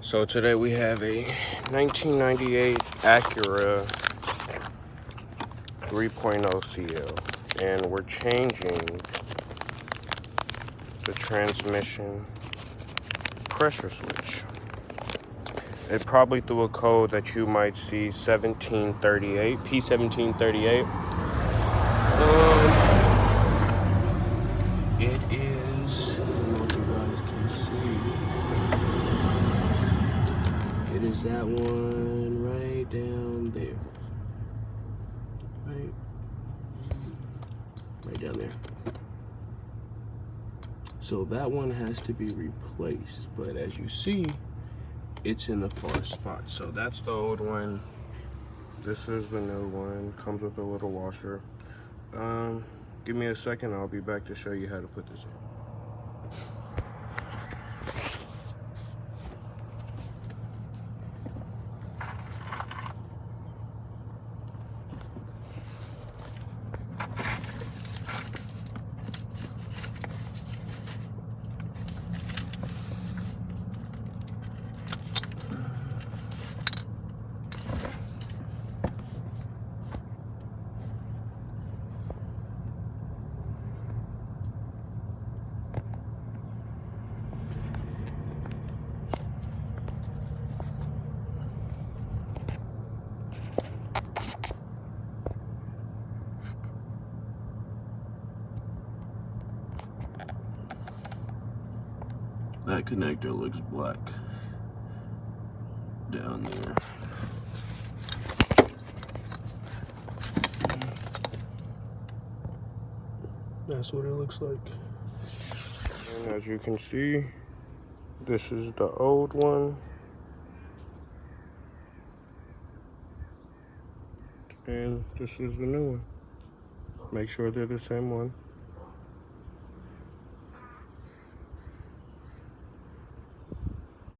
So today we have a 1998 Acura 3.0 CL, and we're changing the transmission pressure switch. It probably threw a code that you might see, 1738, P1738. It is, I don't know if you guys can see, it is that one right down there. Right down there. So that one has to be replaced, but as you see, it's in the far spot. So that's the old one. This is the new one. Comes with a little washer. Give me a second, I'll be back to show you how to put this in. That connector looks black down there. That's what it looks like. And as you can see, this is the old one. And this is the new one. Make sure they're the same one.